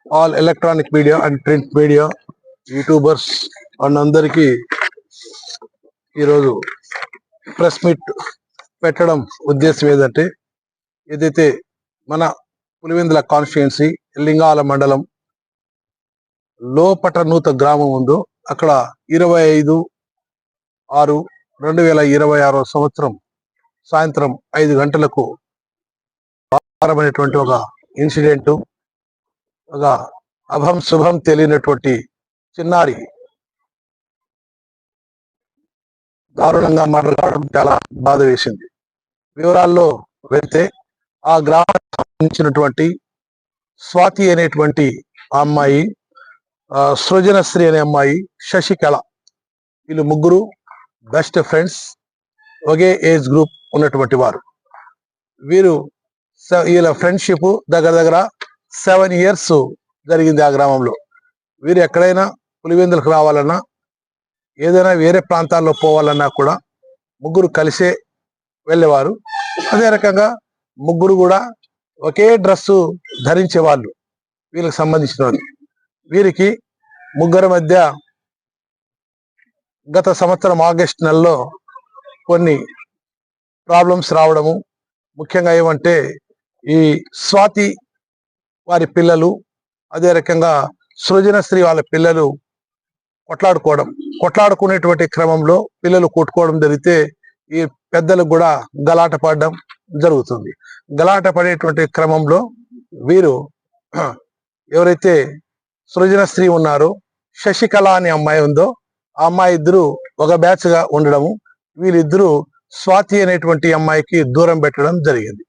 All electronic media and print media YouTubers and అందరికీ ఈరోజు press meet పెట్టడం ఉద్దేశం ఏదంటే, ఏదైతే మన పులివెందుల కాన్స్టిట్యుయెన్సీ లింగాల మండలం లోపటనూత గ్రామం ఉందో అక్కడ 25/6/2026 సంవత్సరం సాయంత్రం 5 గంటలకు ప్రారంభమైనటువంటి ఒక ఇన్సిడెంట్, ఒక అభం శుభం తెలియనటువంటి చిన్నారి దారుణంగా మాట్లాడడం చాలా బాధ వేసింది. వివరాల్లో వెళ్తే ఆ గ్రామానికి సంబంధించినటువంటి స్వాతి అనేటువంటి ఆ అమ్మాయి, సృజనశ్రీ అనే అమ్మాయి, శశికళ, వీళ్ళు ముగ్గురు బెస్ట్ ఫ్రెండ్స్, ఒకే ఏజ్ గ్రూప్ ఉన్నటువంటి వారు. వీళ్ళ ఫ్రెండ్షిప్ దగ్గర 7 years జరిగింది ఆ గ్రామంలో. వీరు ఎక్కడైనా పులివెందులకు రావాలన్నా, ఏదైనా వేరే ప్రాంతాల్లో పోవాలన్నా కూడా ముగ్గురు కలిసే వెళ్ళేవారు. అదే రకంగా ముగ్గురు కూడా ఒకే డ్రెస్సు ధరించేవాళ్ళు వీళ్ళకి సంబంధించిన వాళ్ళు. వీరికి ముగ్గురు మధ్య గత సంవత్సరం ఆగస్టు నెలలో కొన్ని ప్రాబ్లమ్స్ రావడము, ముఖ్యంగా ఏమంటే ఈ స్వాతి వారి పిల్లలు, అదే రకంగా సృజనశ్రీ వాళ్ళ పిల్లలు కొట్లాడుకునేటువంటి క్రమంలో పిల్లలు కొట్టుకోవడం జరిగితే ఈ పెద్దలకు కూడా గలాట పడడం జరుగుతుంది. గలాట పడేటువంటి క్రమంలో వీరు ఎవరైతే సృజనశ్రీ ఉన్నారో, శశికళ అనే అమ్మాయి ఉందో, ఆ అమ్మాయి ఇద్దరు ఒక బ్యాచ్ గా ఉండడము, వీళ్ళిద్దరూ స్వాతి అనేటువంటి అమ్మాయికి దూరం పెట్టడం జరిగింది.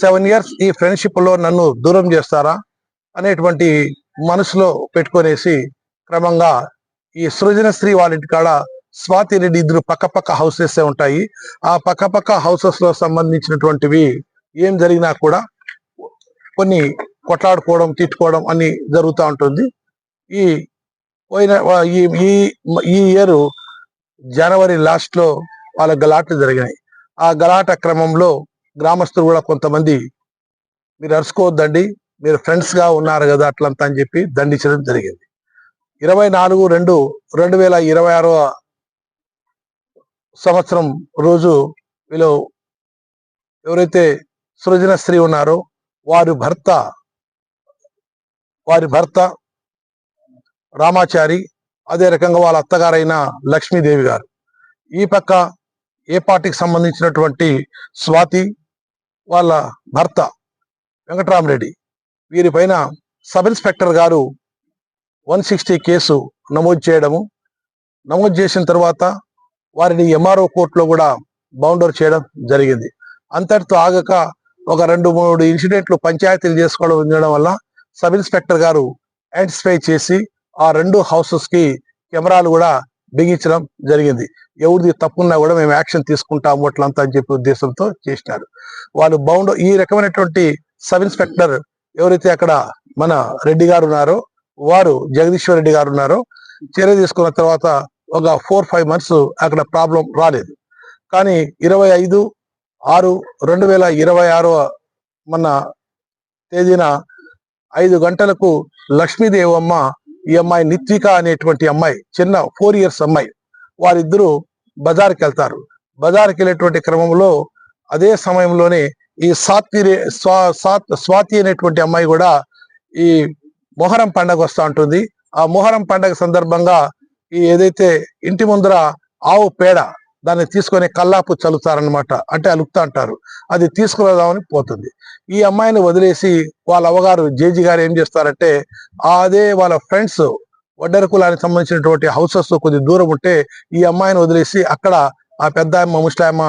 7 years ఈ ఫ్రెండ్షిప్ లో నన్ను దూరం చేస్తారా అనేటువంటి మనసులో పెట్టుకొనేసి క్రమంగా ఈ సృజనశ్రీ వాళ్ళ ఇంటి కాడ స్వాతి రెడ్డి ఇద్దరు పక్క హౌసెస్ ఉంటాయి. ఆ పక్క హౌసెస్ లో సంబంధించినటువంటివి ఏం జరిగినా కూడా కొన్ని కొట్లాడుకోవడం, తిట్టుకోవడం అని జరుగుతూ ఉంటుంది. ఈ ఇయర్ జనవరి లాస్ట్ లో వాళ్ళ గలాట్లు జరిగినాయి. ఆ గలాట క్రమంలో గ్రామస్తులు కూడా కొంతమంది, మీరు అరుచుకోవద్దండి, మీరు ఫ్రెండ్స్ గా ఉన్నారు కదా అట్లంతా అని చెప్పి దండించడం జరిగింది. 24/2/2026 సంవత్సరం రోజు వీళ్ళు ఎవరైతే సృజనశ్రీ ఉన్నారో వారి భర్త రామాచారి, అదే రకంగా వాళ్ళ అత్తగారైన లక్ష్మీదేవి గారు, ఈ పక్క ఏ పార్టీకి సంబంధించినటువంటి స్వాతి వాళ్ళ భర్త వెంకటరామరెడ్డి, వీరిపైన సబ్ ఇన్స్పెక్టర్ గారు 160 కేసు నమోదు చేసిన తర్వాత వారిని ఎంఆర్ఓ కోర్టులో కూడా బౌండర్ చేయడం జరిగింది. అంతటితో ఆగక ఒక 2-3 ఇన్సిడెంట్లు పంచాయతీలు చేసుకోవడం ఉండడం వల్ల సబ్ ఇన్స్పెక్టర్ గారు యాంటిసిపై చేసి ఆ 2 హౌసెస్ కి కెమెరాలు కూడా బిగించడం జరిగింది. ఎవరిది తప్పున్నా కూడా మేము యాక్షన్ తీసుకుంటాము అట్లంతా అని చెప్పి ఉద్దేశంతో చేసినారు. వాళ్ళు ఈ రకమైనటువంటి సబ్ ఇన్స్పెక్టర్ ఎవరైతే అక్కడ మన రెడ్డి గారు ఉన్నారో, వారు జగదీశ్వర్ రెడ్డి గారు ఉన్నారో, చర్య తీసుకున్న తర్వాత ఒక 4-5 months అక్కడ ప్రాబ్లం రాలేదు. కానీ 25/6/2026 మన తేదీన 5 గంటలకు లక్ష్మీదేవమ్మ, ఈ అమ్మాయి నిత్విక అనేటువంటి అమ్మాయి, చిన్న 4 years అమ్మాయి, వారిద్దరూ బజార్కి వెళ్తారు. బజార్కి వెళ్ళేటువంటి క్రమంలో అదే సమయంలోనే ఈ స్వాతి అనేటువంటి అమ్మాయి కూడా ఈ మొహరం పండగ వస్తూ ఉంటుంది. ఆ మొహరం పండగ సందర్భంగా ఈ ఏదైతే ఇంటి ముందర ఆవు పేడ దాన్ని తీసుకొని కల్లాపు చల్లుతారనమాట, అంటే అలుపుతా అంటారు, అది తీసుకురాదామని పోతుంది. ఈ అమ్మాయిని వదిలేసి వాళ్ళ అవ్వగారు జేజీ గారు ఏం చేస్తారంటే, అదే వాళ్ళ ఫ్రెండ్స్ వడ్డెర కులానికి సంబంధించినటువంటి హౌసెస్ కొద్ది దూరం ఉంటే ఈ అమ్మాయిని వదిలేసి అక్కడ ఆ పెద్ద అమ్మ, ముస్లామ్మ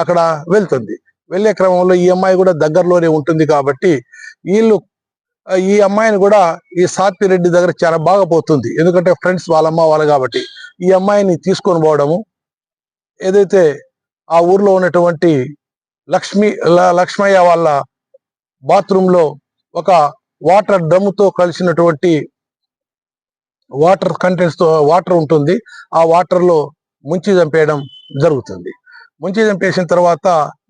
అక్కడ వెళ్తుంది. వెళ్లే క్రమంలో ఈ అమ్మాయి కూడా దగ్గరలోనే ఉంటుంది కాబట్టి వీళ్ళు ఈ అమ్మాయిని కూడా ఈ సాత్వి రెడ్డి దగ్గర చాలా బాగా పోతుంది, ఎందుకంటే ఫ్రెండ్స్ వాళ్ళమ్మ వాళ్ళు కాబట్టి. ఈ అమ్మాయిని తీసుకొని పోవడము, ఏదైతే ఆ ఊర్లో ఉన్నటువంటి లక్ష్మయ్య వాళ్ళ బాత్రూమ్ లో ఒక వాటర్ డ్రమ్ముతో కలిసినటువంటి వాటర్ కంటెంట్స్ తో వాటర్ ఉంటుంది, ఆ వాటర్ లో ముంచి చంపేయడం జరుగుతుంది. ముంచి చంపేసిన తర్వాత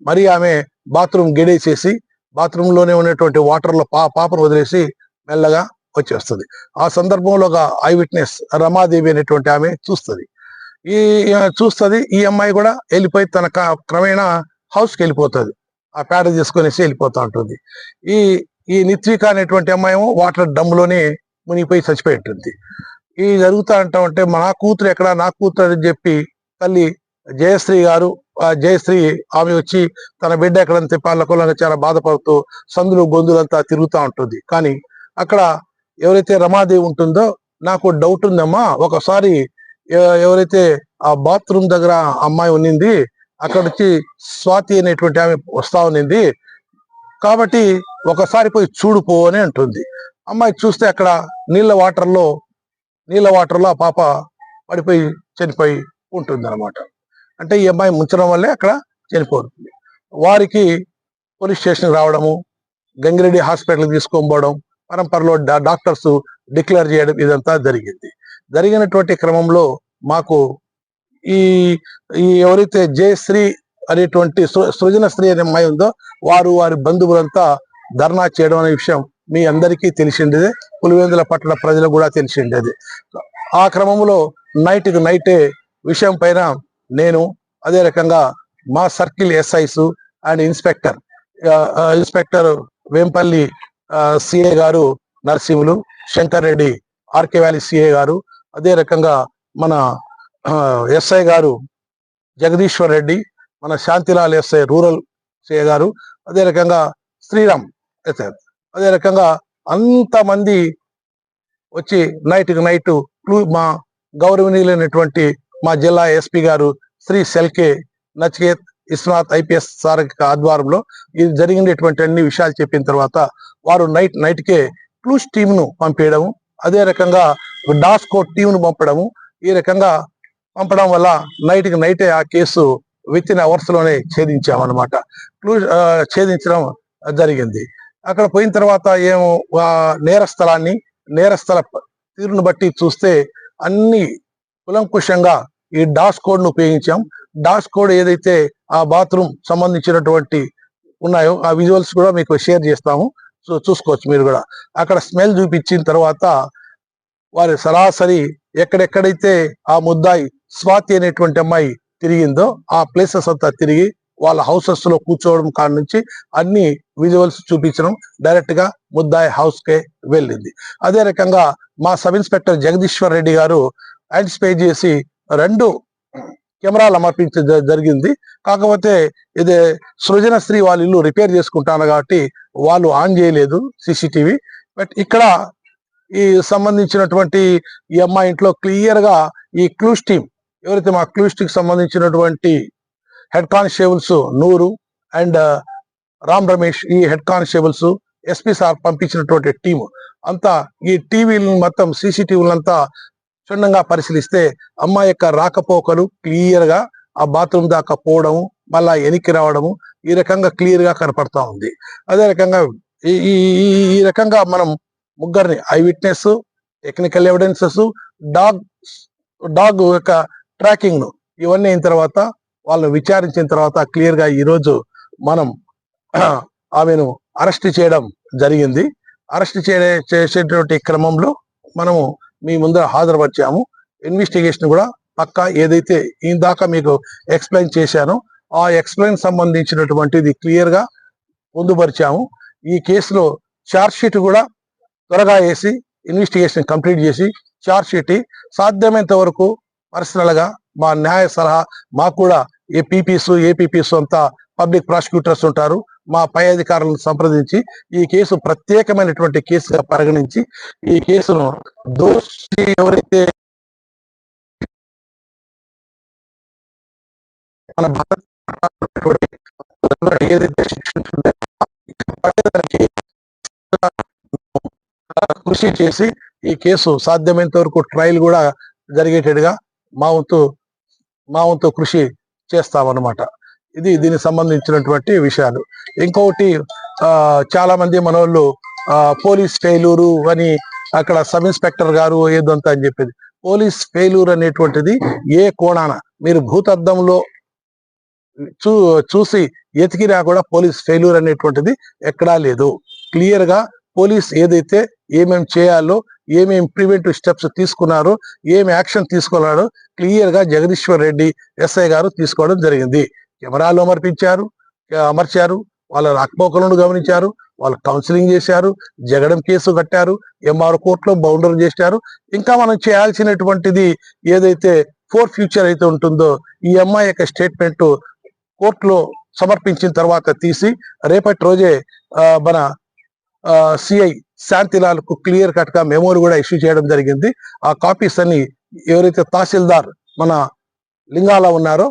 మరి ఆమె బాత్రూమ్ గెడేసేసి బాత్రూమ్ లోనే ఉన్నటువంటి వాటర్ లో పాపను వదిలేసి మెల్లగా వచ్చేస్తుంది. ఆ సందర్భంలో ఒక ఐ విట్నెస్ రమాదేవి అనేటువంటి ఆమె చూస్తుంది. ఈ అమ్మాయి కూడా వెళ్ళిపోయి తన క్రమేణా హౌస్కి వెళ్ళిపోతుంది. ఆ పేడ తీసుకొనేసి వెళ్ళిపోతా ఉంటుంది. ఈ ఈ నిత్విక అనేటువంటి అమ్మాయి వాటర్ డమ్లోనే మునిగిపోయి చచ్చిపోయి ఉంటుంది. ఈ జరుగుతా ఉంటే నా కూతురు ఎక్కడ, నా కూతురు అని చెప్పి తల్లి జయశ్రీ గారు, జయశ్రీ ఆమె వచ్చి తన బిడ్డ ఎక్కడని చెప్పాలకోలంగా చాలా బాధపడుతూ సందులు గొంతులంతా తిరుగుతూ ఉంటుంది. కానీ అక్కడ ఎవరైతే రమాదేవి ఉంటుందో నాకు డౌట్ ఉందమ్మా, ఒకసారి ఎవరైతే ఆ బాత్రూమ్ దగ్గర అమ్మాయి ఉన్నింది అక్కడ వచ్చి స్వాతి అనేటువంటి ఆమె వస్తా ఉన్నింది, కాబట్టి ఒకసారి పోయి చూడుపో అని అంటుంది. అమ్మాయి చూస్తే అక్కడ నీళ్ళ వాటర్లో ఆ పాప పడిపోయి చనిపోయి ఉంటుంది అనమాట. అంటే ఈ అమ్మాయి ముంచడం వల్లే అక్కడ చనిపోతుంది. వారికి పోలీస్ స్టేషన్ రావడము, గంగిరెడ్డి హాస్పిటల్ తీసుకోబోవడం, పరంపరలో డాక్టర్స్ డిక్లేర్ చేయడం ఇదంతా జరిగింది. జరిగినటువంటి క్రమంలో మాకు ఈ ఎవరైతే జయశ్రీ అనేటువంటి సృజనశ్రీ అనే అమ్మాయి ఉందో వారి బంధువులంతా ధర్నా చేయడం అనే విషయం మీ అందరికీ తెలిసిండేదే, పులివెందుల పట్టణ ప్రజలకు కూడా తెలిసిండేది. ఆ క్రమంలో నైటే విషయం పైన నేను, అదే రకంగా మా circle SIs and inspector Vempalli CI గారు Narasimhulu, Shankar Reddy RK valley CI గారు, అదే రకంగా మన ఎస్ఐ గారు జగదీశ్వర్ రెడ్డి, మన శాంతిలాల్ ఎస్ఐ రూరల్ సిఏ గారు, అదే రకంగా శ్రీరామ్ ఎస్ఐ, అదే రకంగా అంతమంది వచ్చి నైట్ మా గౌరవనీయులైనటువంటి మా జిల్లా ఎస్పీ గారు శ్రీ సెల్కే నచికేత్ విశ్వనాథ్ ఐపీఎస్ సార్ ఆధ్వర్యంలో ఇది జరిగినటువంటి అన్ని విషయాలు చెప్పిన తర్వాత వారు నైట్కే క్లూస్ టీంను పంపించడము, అదే రకంగా డాస్కో టీంను పంపడము, ఈ రకంగా పంపడం వల్ల నైటే ఆ కేసు విత్ ఇన్ అవర్స్ లోనే ఛేదించామన్నమాట. ఛేదించడం జరిగింది. అక్కడ పోయిన తర్వాత నేరస్థల తీరును బట్టి చూస్తే అన్ని కులంకుశంగా ఈ డాస్ కోడ్ ను ఉపయోగించాం. డాస్ కోడ్ ఏదైతే ఆ బాత్రూమ్ సంబంధించినటువంటి ఉన్నాయో ఆ విజువల్స్ కూడా మీకు షేర్ చేస్తాము, సో చూసుకోవచ్చు మీరు కూడా. అక్కడ స్మెల్ చూపించిన తర్వాత వారి సరాసరి ఎక్కడెక్కడైతే ఆ ముద్దాయి స్వాతి అనేటువంటి అమ్మాయి తిరిగిందో ఆ ప్లేసెస్ అంతా తిరిగి వాళ్ళ హౌసెస్ లో కూర్చోవడం కాడ నుంచి అన్ని విజువల్స్ చూపించడం, డైరెక్ట్ గా ముద్దాయి హౌస్ కే వెళ్ళింది. అదే రకంగా మా సబ్ ఇన్స్పెక్టర్ జగదీశ్వర్ రెడ్డి గారు ఐడెంటిఫై చేసి 2 కెమెరాలు అమర్పించ జరిగింది. కాకపోతే ఇది సృజనశ్రీ వాళ్ళ ఇల్లు రిపేర్ చేసుకుంటాను కాబట్టి వాళ్ళు ఆన్ చేయలేదు సీసీటీవీ. బట్ ఇక్కడ ఈ సంబంధించినటువంటి ఈ అమ్మాయి ఇంట్లో క్లియర్ గా ఈ క్లూస్ టీమ్ ఎవరైతే మా క్లూస్ టీమ్ సంబంధించినటువంటి హెడ్ కానిస్టేబుల్స్ నూరు అండ్ రామ్ రమేష్, ఈ హెడ్ కానిస్టేబుల్స్ ఎస్పీ సార్ పంపించినటువంటి టీము అంతా ఈ టీవీలను మొత్తం సీసీటీవీలంతా క్షుణ్ణంగా పరిశీలిస్తే అమ్మాయి యొక్క రాకపోకలు క్లియర్ గా ఆ బాత్రూమ్ దాకా పోవడము, మళ్ళా వెనక్కి రావడము ఈ రకంగా క్లియర్ గా కనపడతా ఉంది. అదే రకంగా ఈ రకంగా మనం ముగ్గురిని I witness, technical evidences, dog యొక్క ట్రాకింగ్ ను ఇవన్నీ అయిన తర్వాత వాళ్ళని విచారించిన తర్వాత క్లియర్ గా ఈరోజు మనం ఆమెను అరెస్ట్ చేయడం జరిగింది. అరెస్ట్ చేసేటువంటి క్రమంలో మనము మీ ముందర హాజరుపరిచాము. ఇన్వెస్టిగేషన్ కూడా పక్కా ఏదైతే ఇందాక మీకు ఎక్స్ప్లెయిన్ చేశానో ఆ ఎక్స్ప్లెయిన్ సంబంధించినటువంటిది క్లియర్ గా పొందుపరిచాము. ఈ కేసులో ఛార్జ్ షీట్ కూడా త్వరగా వేసి ఇన్వెస్టిగేషన్ కంప్లీట్ చేసి ఛార్జ్ షీట్ సాధ్యమైనంత వరకు పర్సనల్ గా మా న్యాయ సలహా, మాకు కూడా ఏపీపీస్ అంతా పబ్లిక్ ప్రాసిక్యూటర్స్ ఉంటారు, మా పై అధికారులను సంప్రదించి ఈ కేసు ప్రత్యేకమైనటువంటి కేసుగా పరిగణించి ఈ కేసును దోషి ఎవరైతే మన ఏదైతే కృషి చేసి ఈ కేసు సాధ్యమైనంత వరకు ట్రయల్ కూడా జరిగేటట్టుగా మా వంతు కృషి చేస్తామన్నమాట. ఇది దీనికి సంబంధించినటువంటి విషయాలు. ఇంకొకటి చాలా మంది మనోళ్ళు పోలీస్ ఫెయిల్యూరు అని అక్కడ సబ్ ఇన్స్పెక్టర్ గారు ఏదంతా అని చెప్పేది. పోలీస్ ఫెయిల్యూర్ అనేటువంటిది ఏ కోణాన మీరు భూతద్దంలో చూసి ఎతికినా కూడా పోలీస్ ఫెయిల్యూర్ అనేటువంటిది ఎక్కడా లేదు. క్లియర్ గా పోలీస్ ఏదైతే ఏమేమి చేయాలో, ఏమేమి ప్రివెంటివ్ స్టెప్స్ తీసుకున్నారో, ఏమి యాక్షన్ తీసుకోవాలో క్లియర్ గా జగదీశ్వర్ రెడ్డి ఎస్ఐ గారు తీసుకోవడం జరిగింది. కెమెరాలు అమర్చారు, వాళ్ళ రాకపోకలను గమనించారు, వాళ్ళు కౌన్సిలింగ్ చేశారు, జగడం కేసు కట్టారు, ఎంఆర్ కోర్టులో బౌండరీ చేశారు. ఇంకా మనం చేయాల్సినటువంటిది ఏదైతే ఫ్యూచర్ అయితే ఉంటుందో, ఈ అమ్మాయి యొక్క స్టేట్మెంట్ కోర్టులో సమర్పించిన తర్వాత తీసి రేపటి రోజే మన సిఐ శాంతిలాల్ కు క్లియర్ కట్ గా మెమోలు కూడా ఇష్యూ చేయడం జరిగింది. ఆ కాపీస్ అన్ని ఎవరైతే తహసీల్దార్ మన లింగాల ఉన్నారో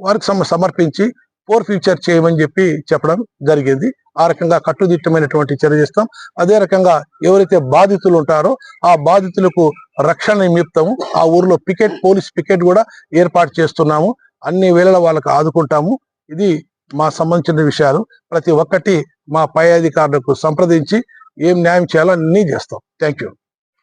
వారికి సమర్పించి ఫ్యూచర్ చేయమని చెప్పి చెప్పడం జరిగింది. ఆ రకంగా కట్టుదిట్టమైనటువంటి చర్య చేస్తాం. అదే రకంగా ఎవరైతే బాధితులు ఉంటారో ఆ బాధితులకు రక్షణ నిమిత్తము ఆ ఊర్లో పోలీస్ పికెట్ కూడా ఏర్పాటు చేస్తున్నాము. అన్ని వేళల వాళ్ళకు ఆదుకుంటాము. ఇది మా సంబంధించిన విషయాలు. ప్రతి ఒక్కటి మా పై అధికారులకు సంప్రదించి ఏం న్యాయం చేయాలో అన్నీ చేస్తాం. Thank you.